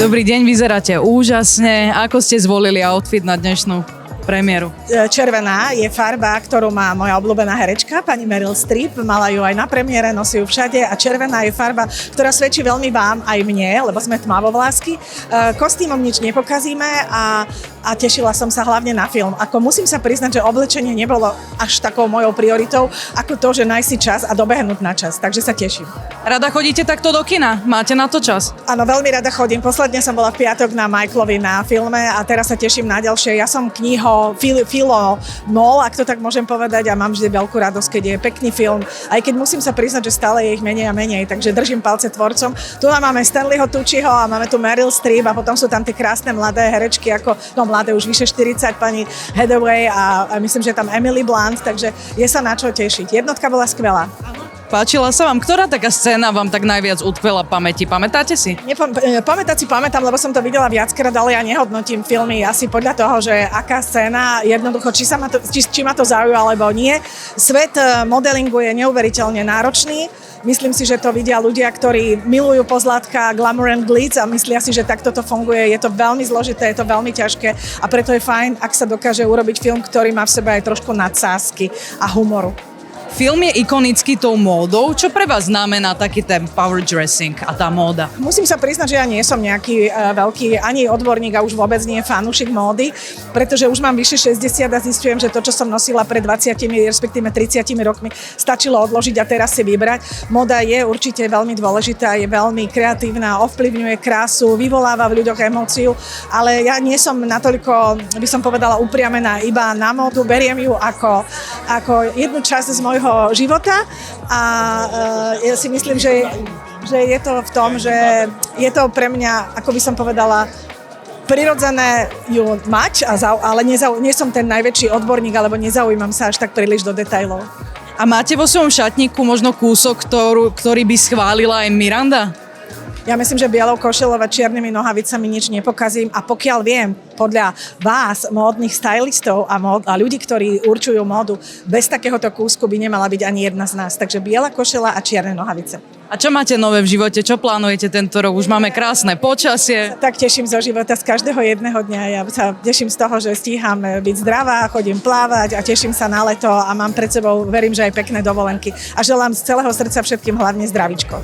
Dobrý deň, vyzeráte úžasne. Ako ste zvolili outfit na dnešnú premiéru? Červená je farba, ktorú má moja obľúbená herečka, pani Meryl Streep. Mala ju aj na premiére, nosí ju všade a červená je farba, ktorá svedčí veľmi vám aj mne, lebo sme tmavovlásky. Kostýmom nič nepokazíme a tešila som sa hlavne na film. Ako musím sa priznať, že oblečenie nebolo až takou mojou prioritou, ako to, že nájsť si čas a dobehnúť na čas. Takže sa teším. Rada chodíte takto do kina? Máte na to čas? Áno, veľmi rada chodím. Posledne som bola v piatok na Michaelovi na filme a teraz sa teším na ďalšie. Ja som filo mol, ak to tak môžem povedať, a mám vždy veľkú radosť, keď je pekný film. Aj keď musím sa priznať, že stále je ich menej a menej, takže držím palce tvorcom. Tu máme Stanleyho Tucciho a máme tu Meryl Streep a potom sú tam tie krásne mladé herečky, ako, no mladé už vyše 40, pani Hathaway a myslím, že tam Emily Blunt, takže je sa na čo tešiť. Jednotka bola skvelá. Páčila sa vám? Ktorá taká scéna vám tak najviac utkvela pamäti? Pamätáte si? Pamätať si pamätám, lebo som to videla viackrát, ale ja nehodnotím filmy asi podľa toho, že aká scéna, jednoducho, či ma to zaujíma alebo nie. Svet modelingu je neuveriteľne náročný. Myslím si, že to vidia ľudia, ktorí milujú pozlátka, glamour and glitz a myslia si, že takto to funguje. Je to veľmi zložité, je to veľmi ťažké a preto je fajn, ak sa dokáže urobiť film, ktorý má v sebe aj trošku nadsázky a humoru. Film je ikonický tou módou. Čo pre vás znamená taký ten power dressing a tá móda? Musím sa priznať, že ja nie som nejaký veľký ani odborník a už vôbec nie fanúšik módy, pretože už mám vyše 60 a zistujem, že to, čo som nosila pred 20, respektíve 30 rokmi, stačilo odložiť a teraz si vybrať. Móda je určite veľmi dôležitá, je veľmi kreatívna, ovplyvňuje krásu, vyvoláva v ľuďoch emóciu, ale ja nie som natoľko, by som povedala, upriamená iba na módu, beriem ju ako jednu časť z môjho života a ja si myslím, že je to v tom, že je to pre mňa, ako by som povedala, prirodzené ju mať, ale nie som ten najväčší odborník, alebo nezaujímam sa až tak príliš do detailov. A máte vo svojom šatníku možno kúsok, ktorý by schválila aj Miranda? Ja myslím, že bielou košelou a čiernymi nohavicami nič nepokazím a pokiaľ viem, podľa vás, módnych stylistov a ľudí, ktorí určujú módu, bez takéhoto kúsku by nemala byť ani jedna z nás. Takže biela košela a čierne nohavice. A čo máte nové v živote? Čo plánujete tento rok? Už máme krásne počasie. Tak teším zo života z každého jedného dňa. Ja sa teším z toho, že stíham byť zdravá, chodím plávať a teším sa na leto a mám pred sebou, verím, že aj pekné dovolenky. A želám z celého srdca všetkým hlavne zdravíčko.